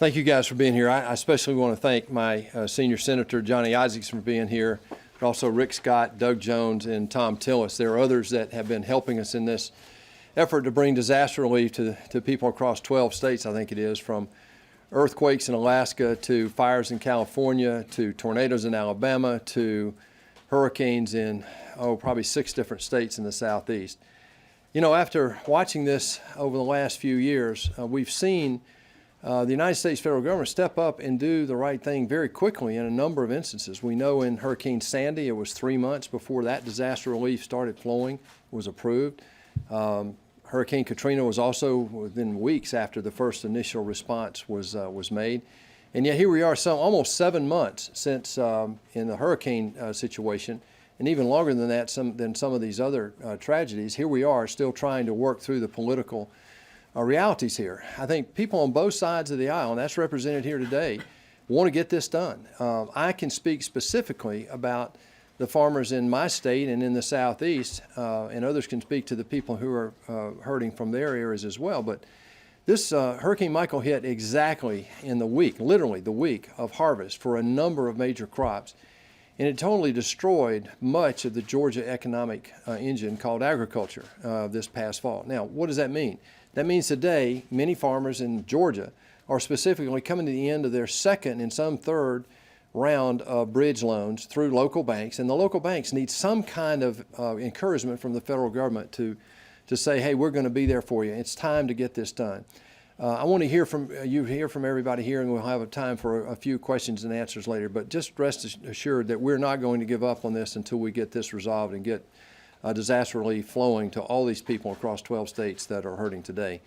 Thank you guys for being here. I especially want to thank my senior senator, Johnny Isakson, for being here, but also Rick Scott, Doug Jones, and Thom Tillis. There are others that have been helping us in this effort to bring disaster relief to people across 12 states, I think it is, from earthquakes in Alaska to fires in California to tornadoes in Alabama to hurricanes in, probably 6 different states in the Southeast. You know, after watching this over the last few years, we've seen the United States federal government step up and do the right thing very quickly in a number of instances. We know in Hurricane Sandy, it was 3 months before that disaster relief started flowing, was approved. Hurricane Katrina was also within weeks after the first initial response was made. And yet here we are, almost 7 months since in the hurricane situation, and even longer than that, than some of these other tragedies. Here we are still trying to work through the political realities here. I think people on both sides of the aisle, and that's represented here today, want to get this done. I can speak specifically about the farmers in my state and in the Southeast, and others can speak to the people who are hurting from their areas as well. But this Hurricane Michael hit exactly in the week, literally the week of harvest for a number of major crops. And it totally destroyed much of the Georgia economic engine called agriculture this past fall. Now, what does that mean? That means today, many farmers in Georgia are specifically coming to the end of their second and some third round of bridge loans through local banks, and the local banks need some kind of encouragement from the federal government to say, hey, we're going to be there for you. It's time to get this done. I want to hear from everybody here, and we'll have a time for a few questions and answers later, but just rest assured that we're not going to give up on this until we get this resolved and get disaster relief flowing to all these people across 12 states that are hurting today.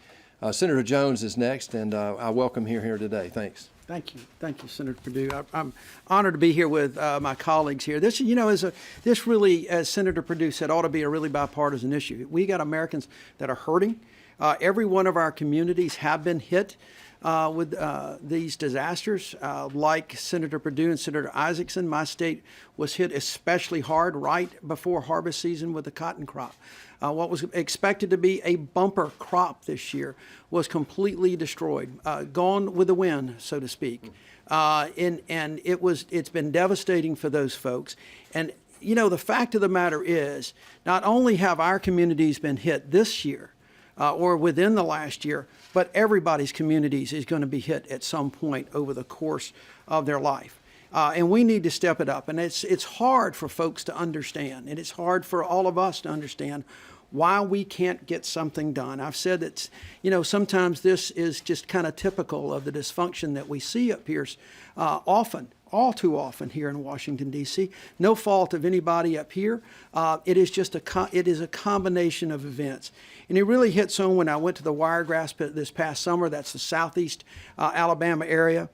Senator Jones is next, and I welcome him here today. Thanks. Thank you, Senator Perdue. I'm honored to be here with my colleagues here. This, you know, this really, as Senator Perdue said, ought to be a really bipartisan issue. We got Americans that are hurting. Every one of our communities have been hit with these disasters. Like Senator Perdue and Senator Isakson, my state was hit especially hard right before harvest season with the cotton crop. What was expected to be a bumper crop this year was completely destroyed, gone with the wind, so to speak. And it's been devastating for those folks. And you know, the fact of the matter is, not only have our communities been hit this year, or within the last year, but everybody's communities is going to be hit at some point over the course of their life. And we need to step it up. And it's hard for folks to understand, and it's hard for all of us to understand why we can't get something done. I've said that, you know, sometimes this is just kind of typical of the dysfunction that we see up here often, all too often here in Washington, D.C. No fault of anybody up here. It is just a combination of events. And it really hits home when I went to the Wiregrass Pit this past summer. That's the southeast Alabama area,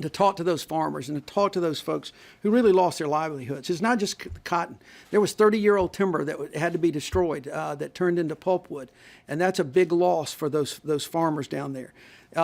to talk to those farmers and to talk to those folks who really lost their livelihoods. It's not just cotton. There was 30-year-old timber that had to be destroyed that turned into pulpwood, and that's a big loss for those farmers down there.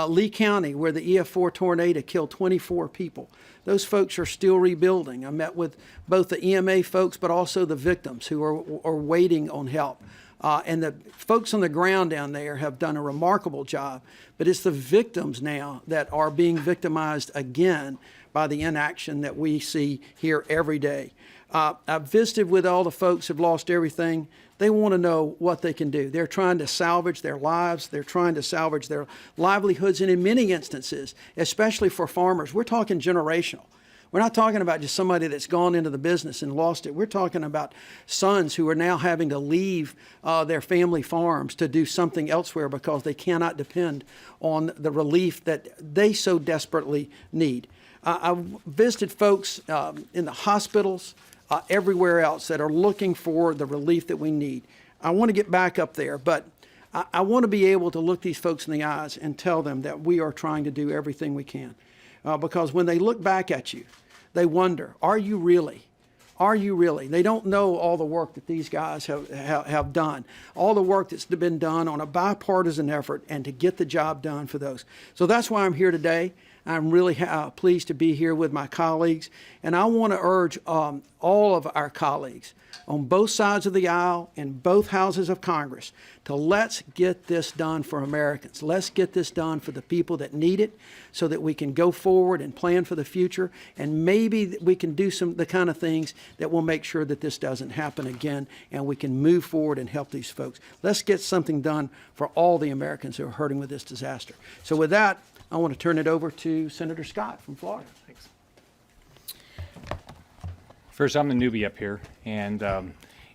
Lee County, where the EF4 tornado killed 24 people. Those folks are still rebuilding. I met with both the EMA folks but also the victims who are waiting on help. And the folks on the ground down there have done a remarkable job, but it's the victims now that are being victimized again by the inaction that we see here every day. I've visited with all the folks who've lost everything. They want to know what they can do. They're trying to salvage their lives. They're trying to salvage their livelihoods. And in many instances, especially for farmers, we're talking generational. We're not talking about just somebody that's gone into the business and lost it. We're talking about sons who are now having to leave their family farms to do something elsewhere because they cannot depend on the relief that they so desperately need. I visited folks in the hospitals, everywhere else that are looking for the relief that we need. I want to get back up there, but I want to be able to look these folks in the eyes and tell them that we are trying to do everything we can. Because when they look back at you, they wonder, are you really? Are you really? They don't know all the work that these guys have done, all the work that's been done on a bipartisan effort and to get the job done for those. So that's why I'm here today. I'm really pleased to be here with my colleagues, and I want to urge all of our colleagues on both sides of the aisle in both houses of Congress to let's get this done for Americans. Let's get this done for the people that need it so that we can go forward and plan for the future, and maybe we can do the kind of things that will make sure that this doesn't happen again and we can move forward and help these folks. Let's get something done for all the Americans who are hurting with this disaster. So with that, I want to turn it over to Senator Scott from Florida. Thanks. First, I'm the newbie up here, and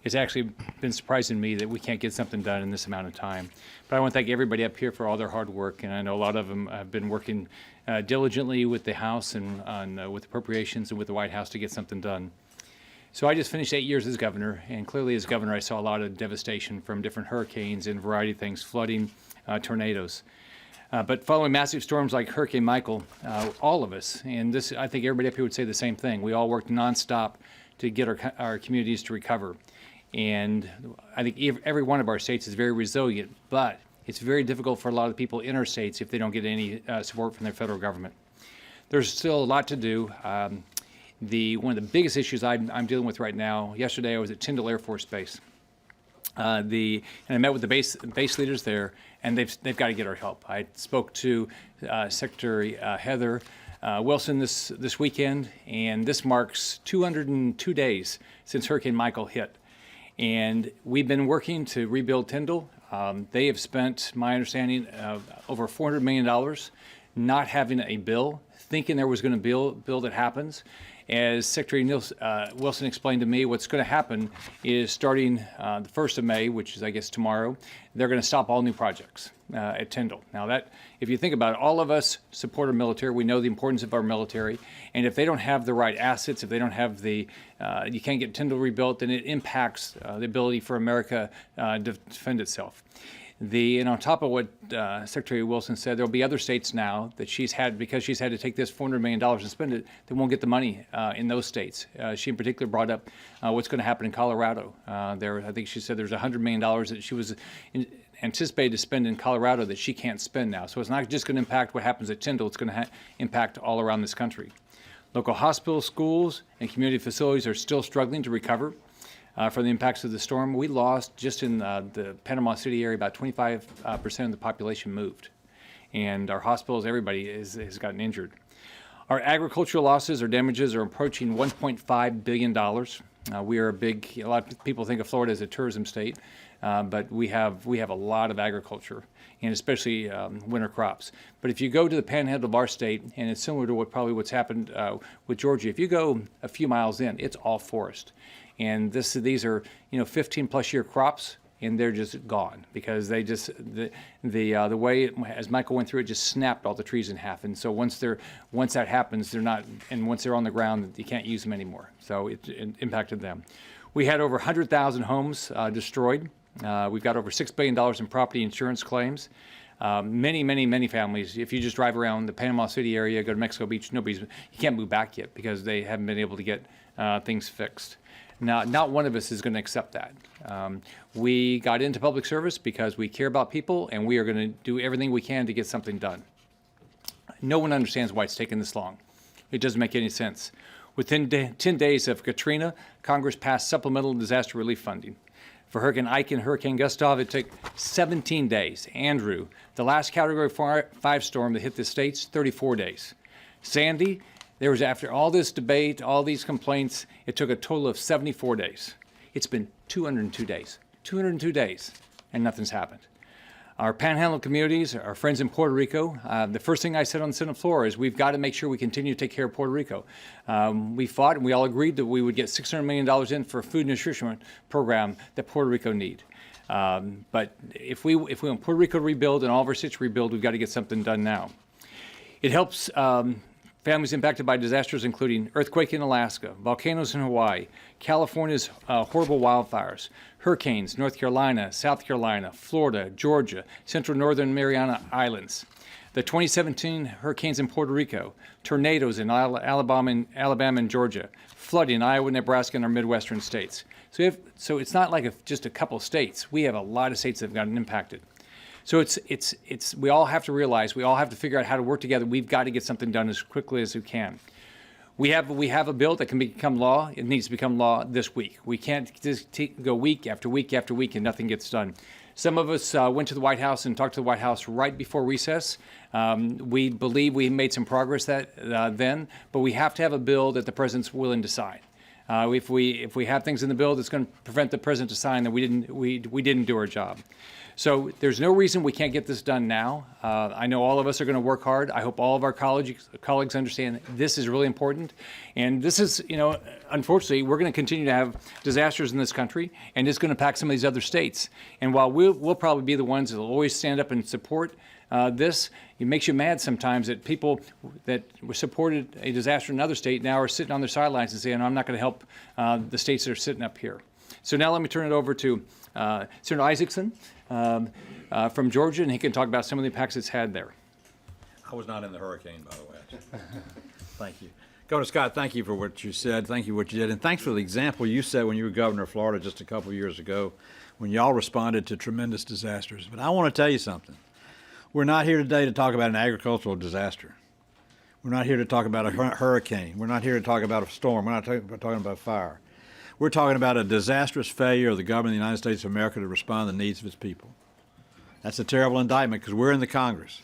it's actually been surprising to me that we can't get something done in this amount of time. But I want to thank everybody up here for all their hard work, and I know a lot of them have been working diligently with the House and with appropriations and with the White House to get something done. So I just finished 8 years as governor, and clearly as governor I saw a lot of devastation from different hurricanes and a variety of things, flooding, tornadoes. But following massive storms like Hurricane Michael, all of us, and this, I think everybody up here would say the same thing, we all worked nonstop to get our communities to recover. And I think every one of our states is very resilient, but it's very difficult for a lot of people in our states if they don't get any support from their federal government. There's still a lot to do. One of the biggest issues I'm dealing with right now, yesterday I was at Tyndall Air Force Base. And I met with the base leaders there, and they've got to get our help. I spoke to Secretary Heather Wilson this weekend, and this marks 202 days since Hurricane Michael hit. And we've been working to rebuild Tyndall. They have spent, my understanding, over $400 million not having a bill, thinking there was going to be a bill that happens. As Secretary Wilson explained to me, what's going to happen is starting the 1st of May, which is, I guess, tomorrow, they're going to stop all new projects at Tyndall. Now, that, if you think about it, all of us support our military. We know the importance of our military. And if they don't have the right assets, if they don't have you can't get Tyndall rebuilt, then it impacts the ability for America to defend itself. And on top of what Secretary Wilson said, there'll be other states now that because she's had to take this $400 million and spend it, they won't get the money in those states. She in particular brought up what's going to happen in Colorado. I think she said there's $100 million that she was anticipated to spend in Colorado that she can't spend now. So it's not just going to impact what happens at Tyndall, it's going to impact all around this country. Local hospitals, schools, and community facilities are still struggling to recover from the impacts of the storm. We lost, just in the Panama City area, about 25% of the population moved. And our hospitals, everybody has gotten injured. Our agricultural losses or damages are approaching $1.5 billion. We are a lot of people think of Florida as a tourism state, but we have a lot of agriculture, and especially winter crops. But if you go to the panhandle of our state, and it's similar to what's happened with Georgia, if you go a few miles in, it's all forest. And these are 15-plus year crops, and they're just gone because they just the way as Michael went through it just snapped all the trees in half. And so once that happens, they're not, and once they're on the ground, you can't use them anymore. So it impacted them. We had over 100,000 homes destroyed. We've got over $6 billion in property insurance claims. Many families, if you just drive around the Panama City area, go to Mexico Beach, you can't move back yet because they haven't been able to get things fixed. Now, not one of us is going to accept that. We got into public service because we care about people, and we are going to do everything we can to get something done. No one understands why it's taken this long. It doesn't make any sense. Within 10 days of Katrina, Congress passed supplemental disaster relief funding. For Hurricane Ike and Hurricane Gustav, it took 17 days. Andrew, the last Category 5 storm that hit the states, 34 days. Sandy, there was, after all this debate, all these complaints, it took a total of 74 days. It's been 202 days. 202 days, and nothing's happened. Our panhandle communities, our friends in Puerto Rico, the first thing I said on the Senate floor is we've got to make sure we continue to take care of Puerto Rico. We fought and we all agreed that we would get $600 million in for a food nutrition program that Puerto Rico need. But if we want Puerto Rico to rebuild and all of our states to rebuild, we've got to get something done now. It helps families impacted by disasters including earthquake in Alaska, volcanoes in Hawaii, California's horrible wildfires, hurricanes, North Carolina, South Carolina, Florida, Georgia, central northern Mariana Islands, the 2017 hurricanes in Puerto Rico, tornadoes in Alabama and Georgia, flooding in Iowa, Nebraska, and our Midwestern states. So it's not like just a couple states. We have a lot of states that have gotten impacted. So we all have to realize, we all have to figure out how to work together. We've got to get something done as quickly as we can. We have a bill that can become law. It needs to become law this week. We can't just go week after week after week and nothing gets done. Some of us went to the White House and talked to the White House right before recess. We believe we made some progress then, but we have to have a bill that the president's willing to sign. If we have things in the bill that's going to prevent the president to sign, then we didn't do our job. So there's no reason we can't get this done now. I know all of us are going to work hard. I hope all of our colleagues understand this is really important. And this is, unfortunately, we're going to continue to have disasters in this country, and it's going to impact some of these other states. And while we'll probably be the ones that will always stand up and support this, it makes you mad sometimes that people that supported a disaster in another state now are sitting on their sidelines and saying, I'm not going to help the states that are sitting up here. So now let me turn it over to Senator Isakson from Georgia, and he can talk about some of the impacts it's had there. I was not in the hurricane, by the way. Thank you. Governor Scott, thank you for what you said. Thank you for what you did. And thanks for the example you set when you were governor of Florida just a couple of years ago when y'all responded to tremendous disasters. But I want to tell you something. We're not here today to talk about an agricultural disaster. We're not here to talk about a hurricane. We're not here to talk about a storm. We're not talking about fire. We're talking about a disastrous failure of the government of the United States of America to respond to the needs of its people. That's a terrible indictment because we're in the Congress.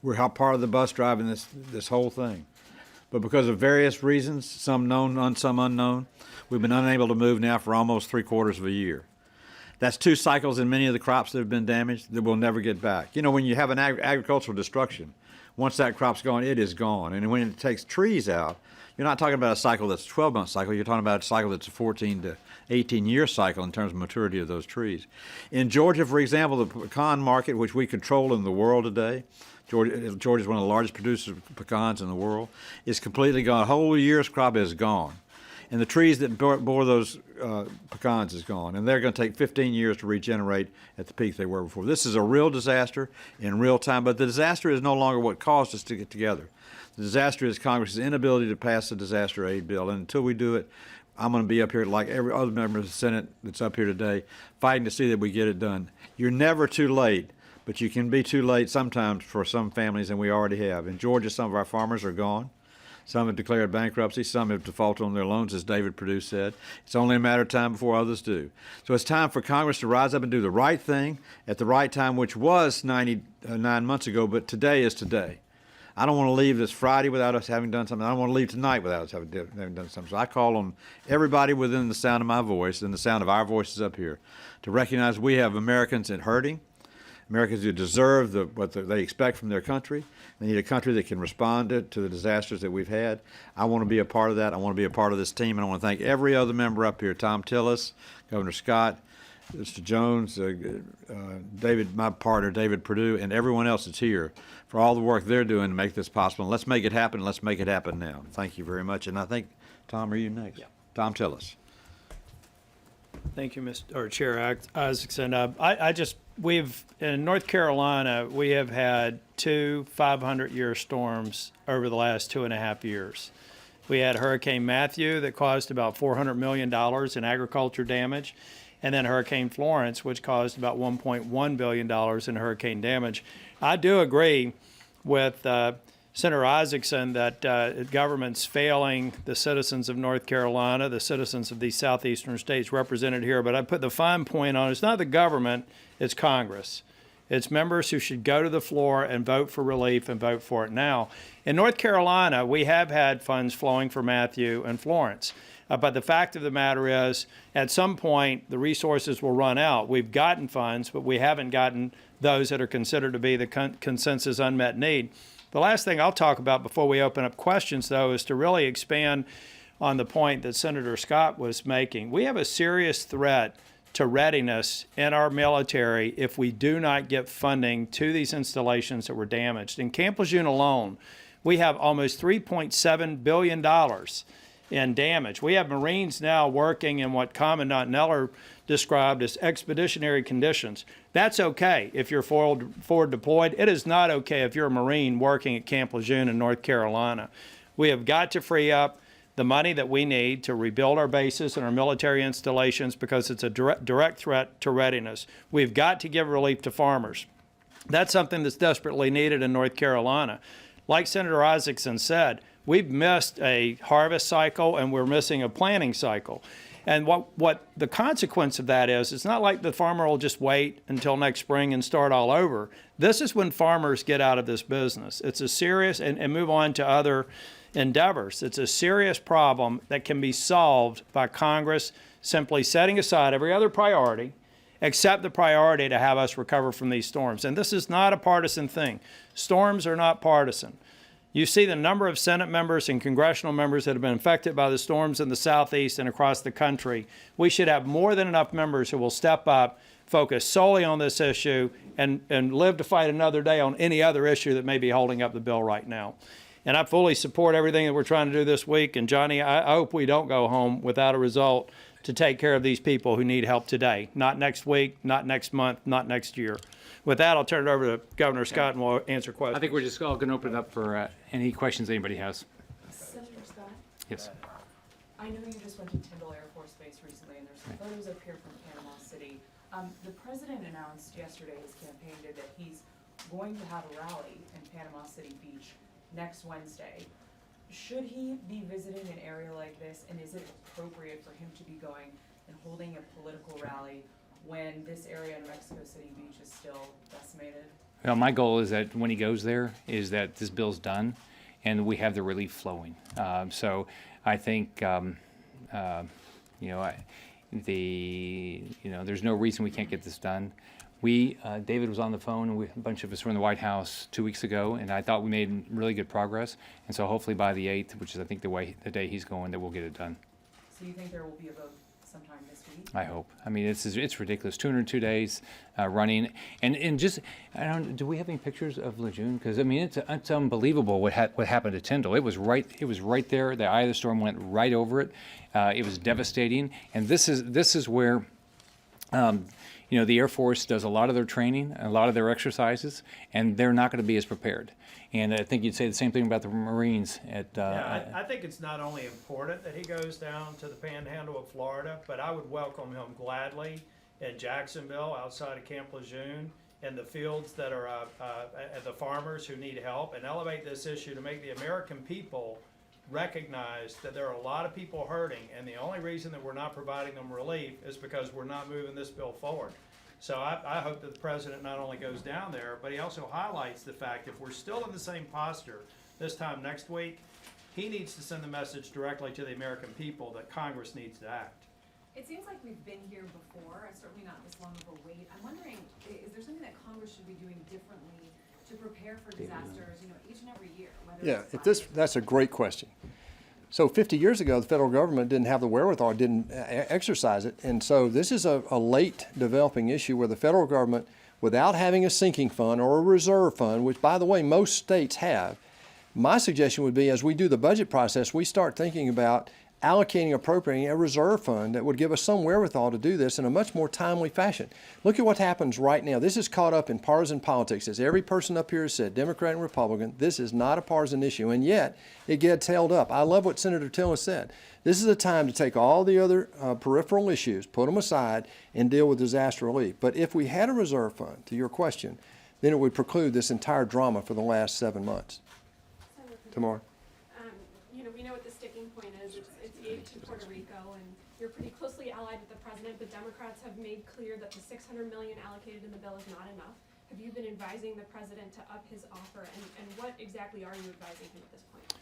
We're part of the bus driving this whole thing. But because of various reasons, some known, some unknown, we've been unable to move now for almost 3/4 of a year. That's 2 cycles in many of the crops that have been damaged that we'll never get back. When you have an agricultural destruction, once that crop's gone, it is gone. And when it takes trees out, you're not talking about a cycle that's a 12-month cycle. You're talking about a cycle that's a 14 to 18-year cycle in terms of maturity of those trees. In Georgia, for example, the pecan market, which we control in the world today, Georgia is one of the largest producers of pecans in the world, is completely gone. A whole year's crop is gone. And the trees that bore those pecans is gone. And they're going to take 15 years to regenerate at the peak they were before. This is a real disaster in real time, but the disaster is no longer what caused us to get together. The disaster is Congress's inability to pass the disaster aid bill. And until we do it, I'm going to be up here like every other member of the Senate that's up here today, fighting to see that we get it done. You're never too late, but you can be too late sometimes for some families, and we already have. In Georgia, some of our farmers are gone. Some have declared bankruptcy. Some have defaulted on their loans, as David Perdue said. It's only a matter of time before others do. So it's time for Congress to rise up and do the right thing at the right time, which was 99 months ago, but today is today. I don't want to leave this Friday without us having done something. I don't want to leave tonight without us having done something. So I call on everybody within the sound of my voice and the sound of our voices up here to recognize we have Americans in hurting, Americans who deserve what they expect from their country. They need a country that can respond to the disasters that we've had. I want to be a part of that. I want to be a part of this team, and I want to thank every other member up here, Thom Tillis, Governor Scott, Mr. Jones, David, my partner, David Perdue, and everyone else that's here for all the work they're doing to make this possible. And let's make it happen. Let's make it happen now. Thank you very much. And I think, Tom, are you next? Yeah. Thom Tillis. Thank you, Chair Isakson. We've in North Carolina, we have had 2 500-year storms over the last 2.5 years. We had Hurricane Matthew that caused about $400 million in agriculture damage, and then Hurricane Florence, which caused about $1.1 billion in hurricane damage. I do agree with Senator Isakson that government's failing the citizens of North Carolina, the citizens of these southeastern states represented here. But I put the fine point on it's not the government, it's Congress. It's members who should go to the floor and vote for relief and vote for it now. In North Carolina, we have had funds flowing for Matthew and Florence. But the fact of the matter is, at some point, the resources will run out. We've gotten funds, but we haven't gotten those that are considered to be the consensus unmet need. The last thing I'll talk about before we open up questions, though, is to really expand on the point that Senator Scott was making. We have a serious threat to readiness in our military if we do not get funding to these installations that were damaged. In Camp Lejeune alone, we have almost $3.7 billion in damage. We have Marines now working in what Commandant Neller described as expeditionary conditions. That's okay if you're forward deployed. It is not okay if you're a Marine working at Camp Lejeune in North Carolina. We have got to free up the money that we need to rebuild our bases and our military installations because it's a direct threat to readiness. We've got to give relief to farmers. That's something that's desperately needed in North Carolina. Like Senator Isakson said, we've missed a harvest cycle and we're missing a planting cycle. And what the consequence of that is, it's not like the farmer will just wait until next spring and start all over. This is when farmers get out of this business. It's a serious, and move on to other endeavors. It's a serious problem that can be solved by Congress simply setting aside every other priority, except the priority to have us recover from these storms. And this is not a partisan thing. Storms are not partisan. You see the number of Senate members and congressional members that have been affected by the storms in the Southeast and across the country. We should have more than enough members who will step up, focus solely on this issue, and live to fight another day on any other issue that may be holding up the bill right now. And I fully support everything that we're trying to do this week. And Johnny, I hope we don't go home without a result to take care of these people who need help today. Not next week, not next month, not next year. With that, I'll turn it over to Governor Scott and we'll answer questions. I think we're just all going to open it up for any questions anybody has. Senator Scott, Yes. I know you just went to Tyndall Air Force Base recently, and there's some photos up here from Panama City. The president announced yesterday, his campaign did, that he's going to have a rally in Panama City Beach next Wednesday. Should he be visiting an area like this, and is it appropriate for him to be going and holding a political rally when this area in Mexico City Beach is still decimated? Well, my goal is that when he goes there, is that this bill's done, and we have the relief flowing. So I think, there's no reason we can't get this done. David was on the phone, and a bunch of us were in the White House 2 weeks ago, and I thought we made really good progress. And so hopefully by the 8th, which is I think the day he's going, that we'll get it done. So you think there will be a vote sometime this week? I hope. I mean, it's ridiculous. 202 days running, and just do we have any pictures of Lejeune? Because I mean, it's unbelievable what happened to Tyndall. It was right there. The eye of the storm went right over it. It was devastating, and this is where. The Air Force does a lot of their training, a lot of their exercises, and they're not going to be as prepared. And I think you'd say the same thing about the Marines. I think it's not only important that he goes down to the panhandle of Florida, but I would welcome him gladly in Jacksonville, outside of Camp Lejeune, in the fields that are the farmers who need help, and elevate this issue to make the American people recognize that there are a lot of people hurting, and the only reason that we're not providing them relief is because we're not moving this bill forward. So I hope that the president not only goes down there, but he also highlights the fact if we're still in the same posture this time next week, he needs to send the message directly to the American people that Congress needs to act. It seems like we've been here before, certainly not this long of a wait. I'm wondering, is there something that Congress should be doing differently to prepare for disasters, each and every year? That's a great question. So 50 years ago, the federal government didn't have the wherewithal, didn't exercise it. And so this is a late developing issue where the federal government, without having a sinking fund or a reserve fund, which, by the way, most states have, my suggestion would be as we do the budget process, we start thinking about allocating, appropriating a reserve fund that would give us some wherewithal to do this in a much more timely fashion. Look at what happens right now. This is caught up in partisan politics. As every person up here has said, Democrat and Republican, this is not a partisan issue, and yet it gets held up. I love what Senator Tillis said. This is a time to take all the other peripheral issues, put them aside, and deal with disaster relief. But if we had a reserve fund, to your question, then it would preclude this entire drama for the last 7 months. Tamar? We know what the sticking point is. It's aid to Puerto Rico, and you're pretty closely allied with the president, but Democrats have made clear that the $600 million allocated in the bill is not enough. Have you been advising the president to up his offer, and what exactly are you advising him at this point?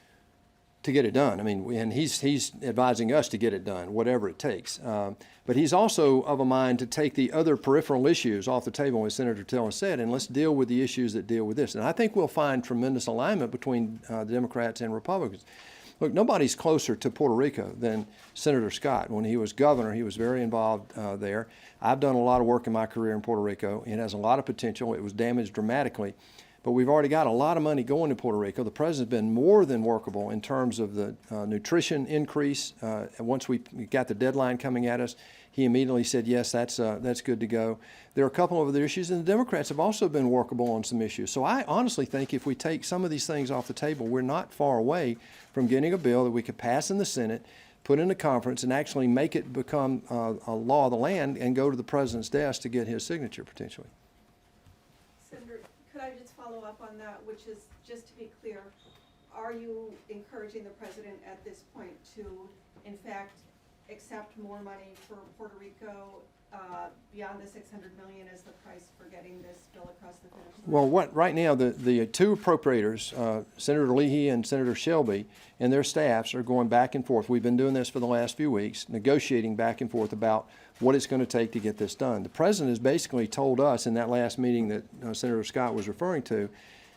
To get it done. I mean, and he's advising us to get it done, whatever it takes. But he's also of a mind to take the other peripheral issues off the table, as Senator Tillis said, and let's deal with the issues that deal with this. And I think we'll find tremendous alignment between the Democrats and Republicans. Look, nobody's closer to Puerto Rico than Senator Scott. When he was governor, he was very involved there. I've done a lot of work in my career in Puerto Rico. It has a lot of potential. It was damaged dramatically. But we've already got a lot of money going to Puerto Rico. The president's been more than workable in terms of the nutrition increase. And once we got the deadline coming at us, he immediately said, yes, that's good to go. There are a couple of other issues, and the Democrats have also been workable on some issues. So I honestly think if we take some of these things off the table, we're not far away from getting a bill that we could pass in the Senate, put in a conference, and actually make it become a law of the land and go to the president's desk to get his signature potentially. Senator, follow up on that, which is, just to be clear, are you encouraging the president at this point to, in fact, accept more money for Puerto Rico beyond the $600 million as the price for getting this bill across the finish line? Well, right now, the two appropriators, Senator Leahy and Senator Shelby, and their staffs are going back and forth. We've been doing this for the last few weeks, negotiating back and forth about what it's going to take to get this done. The president has basically told us in that last meeting that Senator Scott was referring to,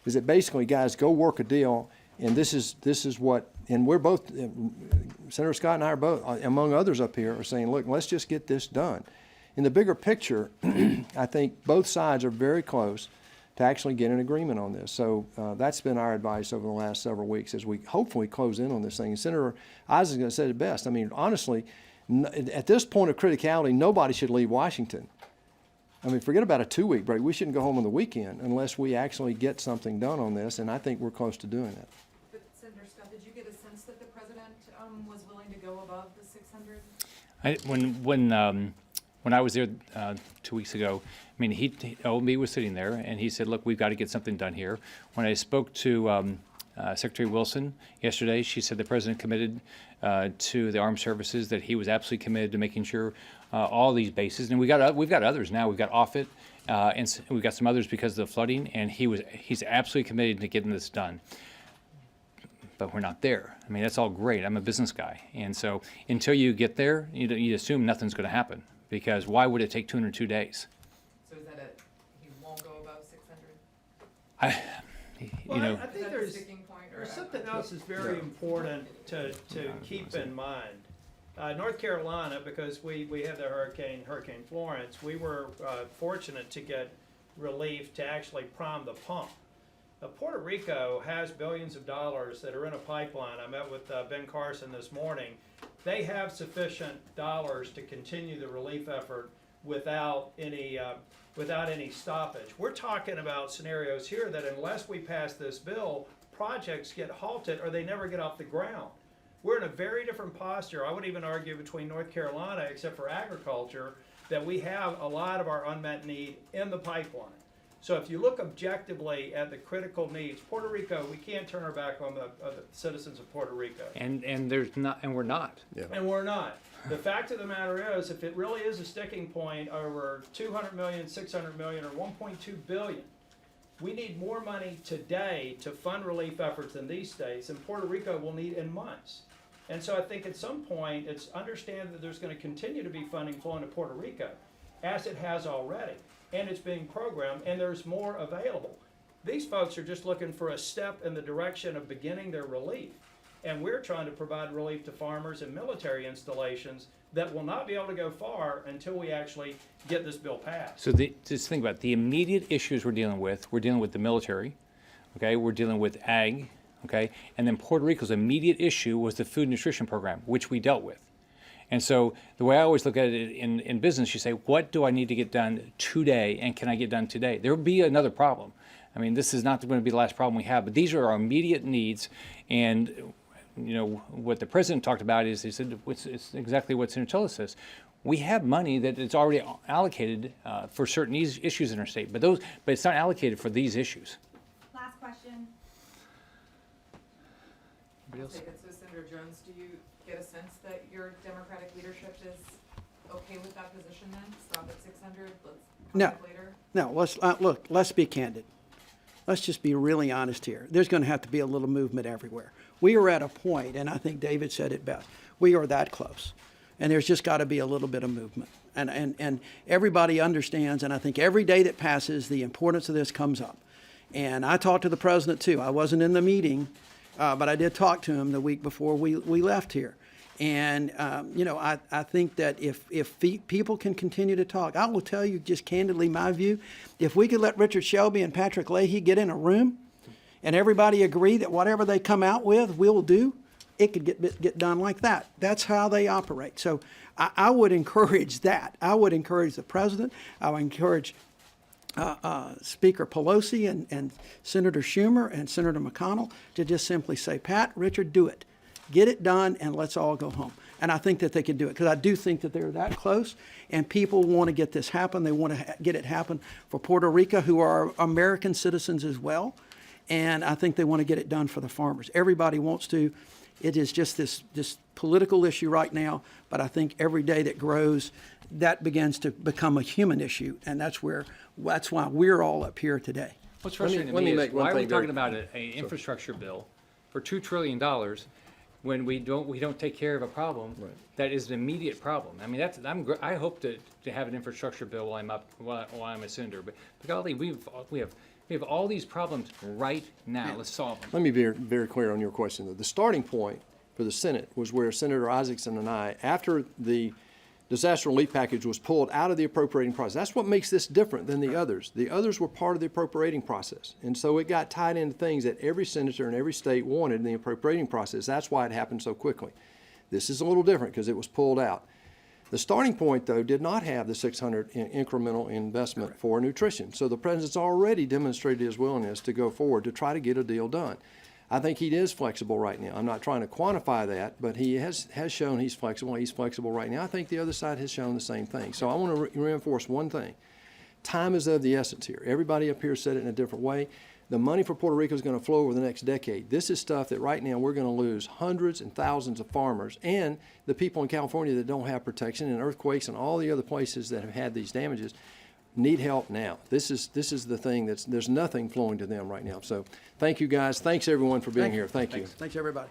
is that basically, guys, go work a deal, and this is what, and we're both, Senator Scott and I are both, among others up here, are saying, look, let's just get this done. In the bigger picture, I think both sides are very close to actually get an agreement on this. So that's been our advice over the last several weeks as we hopefully close in on this thing. And Senator Isakson said it best. I mean, honestly, at this point of criticality, nobody should leave Washington. I mean, forget about a 2-week break. We shouldn't go home on the weekend unless we actually get something done on this, and I think we're close to doing it. But Senator Scott, did you get a sense that the president was willing to go above the 600? When I was there 2 weeks ago, I mean, OMB was sitting there, and he said, look, we've got to get something done here. When I spoke to Secretary Wilson yesterday, she said the president committed to the armed services, that he was absolutely committed to making sure all these bases, and we've got others now. We've got Offutt, and we've got some others because of the flooding, and he's absolutely committed to getting this done. But we're not there. I mean, that's all great. I'm a business guy, and so until you get there, you assume nothing's going to happen, because why would it take 202 days? So is that he won't go above 600? I Is think that the sticking point, or there's something else that's very important to keep in mind. North Carolina, because we had the Hurricane Florence, we were fortunate to get relief to actually prime the pump. Puerto Rico has billions of dollars that are in a pipeline. I met with Ben Carson this morning. They have sufficient dollars to continue the relief effort without any stoppage. We're talking about scenarios here that unless we pass this bill, projects get halted or they never get off the ground. We're in a very different posture. I would even argue between North Carolina, except for agriculture, that we have a lot of our unmet need in the pipeline. So if you look objectively at the critical needs, Puerto Rico, we can't turn our back on the citizens of Puerto Rico. And we're not. Yeah. And we're not. The fact of the matter is, if it really is a sticking point over 200 million, 600 million, or 1.2 billion, we need more money today to fund relief efforts in these states than Puerto Rico will need in months. And so I think at some point, it's understand that there's going to continue to be funding flowing to Puerto Rico, as it has already. And it's being programmed, and there's more available. These folks are just looking for a step in the direction of beginning their relief. And we're trying to provide relief to farmers and military installations that will not be able to go far until we actually get this bill passed. So just think about it. The immediate issues we're dealing with the military, okay? We're dealing with ag, okay? And then Puerto Rico's immediate issue was the food nutrition program, which we dealt with. And so the way I always look at it in business, you say, what do I need to get done today, and can I get done today? There will be another problem. I mean, this is not going to be the last problem we have, but these are our immediate needs. And what the president talked about is, he said, it's exactly what Senator Tillis says. We have money that is already allocated for certain issues in our state, but it's not allocated for these issues. Last question. Anybody else? So Senator Jones, do you get a sense that your Democratic leadership is okay with that position then? Stop at 600, let's No. come back later? No, let's be candid. Let's just be really honest here. There's going to have to be a little movement everywhere. We are at a point, and I think David said it best, we are that close. And there's just got to be a little bit of movement. And everybody understands, and I think every day that passes, the importance of this comes up. And I talked to the president too. I wasn't in the meeting, but I did talk to him the week before we left here. And, I think that if people can continue to talk, I will tell you just candidly my view, if we could let Richard Shelby and Patrick Leahy get in a room and everybody agree that whatever they come out with, we'll do, it could get done like that. That's how they operate. So I would encourage that. I would encourage the president. I would encourage Speaker Pelosi and Senator Schumer and Senator McConnell to just simply say, Pat, Richard, do it. Get it done, and let's all go home. And I think that they could do it, because I do think that they're that close, and people want to get this happen. They want to get it happen for Puerto Rico, who are American citizens as well. And I think they want to get it done for the farmers. Everybody wants to. It is just this political issue right now, but I think every day that grows, that begins to become a human issue, and that's why we're all up here today. What's Let me- frustrating to let me me is, make one why are we thing very- talking about an infrastructure bill for $2 trillion when we don't take care of a problem that is an immediate problem? I mean, I hope to have an infrastructure bill while I'm a senator, but golly, we have all these problems right now. Let's solve them. Let me be very clear on your question, though. The starting point for the Senate was where Senator Isakson and I, after the disaster relief package was pulled out of the appropriating process. That's what makes this different than the others. The others were part of the appropriating process. And so it got tied into things that every senator in every state wanted in the appropriating process. That's why it happened so quickly. This is a little different because it was pulled out. The starting point, though, did not have the 600 incremental investment for nutrition. So the president's already demonstrated his willingness to go forward to try to get a deal done. I think he is flexible right now. I'm not trying to quantify that, but he has shown he's flexible. He's flexible right now. I think the other side has shown the same thing. So I want to reinforce one thing. Time is of the essence here. Everybody up here said it in a different way. The money for Puerto Rico is going to flow over the next decade. This is stuff that right now we're going to lose hundreds and thousands of farmers and the people in California that don't have protection, and earthquakes and all the other places that have had these damages need help now. This is the thing there's nothing flowing to them right now. So thank you guys. Thanks everyone for being here. Thank you. Thanks, everybody.